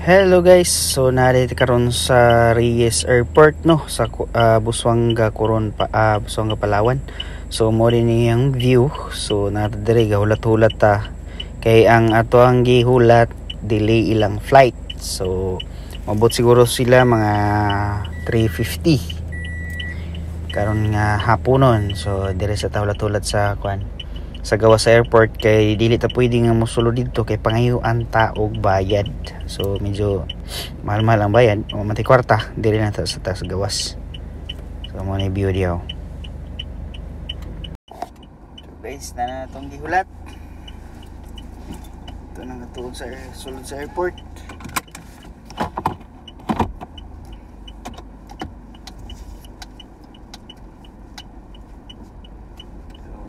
Hello guys, so narito karon sa Reyes Airport no sa Busuanga Coron Busuanga Palawan. So mo rin niyang view. So natadiri gahulat-hulat ta kay ang ato ang gihulat delay ilang flight. So mabot siguro sila mga 3:50 karon nga haponon. So dire sa hulat-hulat sa sa gawa sa airport kay dili ta pwede nga mosulod dito kay pangayuan ta og bayad. So medyo mahal-mahal ang bayad o mati kwarta dili na ta sa gawas. So mo ni view diaw. So guys, na natong gihulat. Ito nang atuon sa sulod sa airport.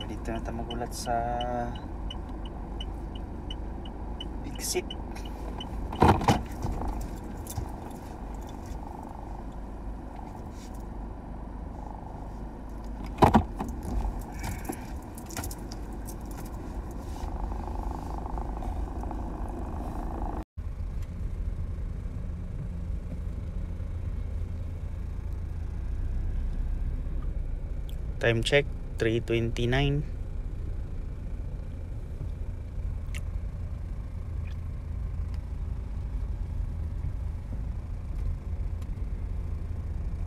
Dito na tayo magulat sa exit. Time check 3:29.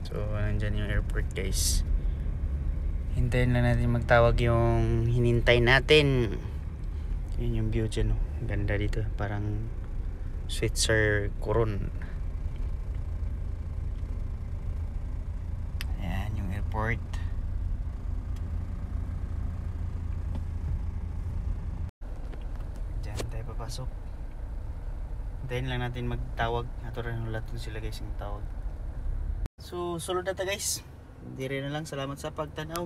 So nandyan yung airport guys. Hintayin lang natin magtawag yung hinintay natin. Yun yung view dyan, oh. Ganda dito, parang Switzer Coron. Ayan yung airport. Diyan tayo papasok. Hintayin lang natin magtawag. Natural na ulat sila guys yung tawag. So sulod na ta guys. Dire na lang, salamat sa pagtanaw.